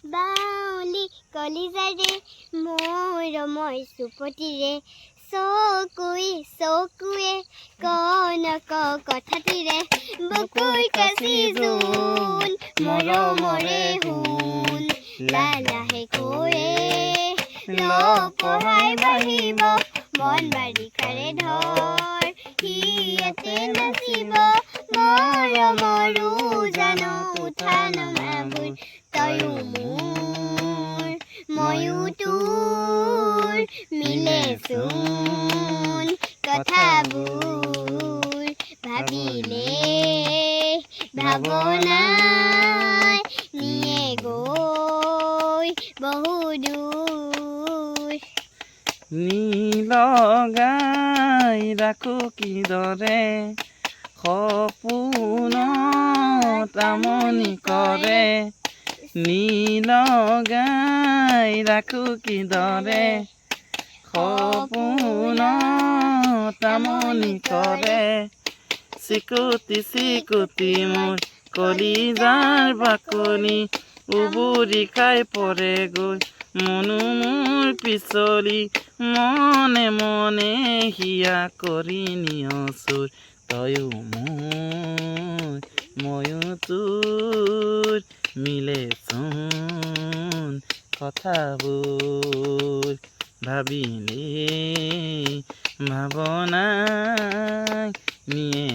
বাউলি কলিজাৰে মোৰ মই চুপতিৰে চকুৱে কনক কথাটিৰে বুকুৰ কাচি জোন মৰমৰে সোণ লাহে কৈয়ে লপহাই বাঢ়িব মন বাৰিষাৰে ধৰ হিয়াতে নাচিব মৰমৰো জান উঠা নমাবোৰ তয়ো মোৰ ময়ো তোৰ মিলেচোন কথাবোৰ ভাবিলে ভাৱনাই নিয়ে গৈ বহুদূৰ নীলগাই ৰাখো কিদৰে সপোনত আমনি কৰে নীলগাই ৰাখো কিদৰে সপোনত আমনি কৰে চিকুটি মোৰ কলিজাৰ বাকলি উবুৰি খাই পৰে গৈ মনো মোৰ পিছলি মনে মনে হিয়া কৰি নিয়চোৰ তয়ো মোৰ ময়ো তোৰ মিলেচোন কথাবোৰ ভাবিলে ভাৱনাই নিয়ে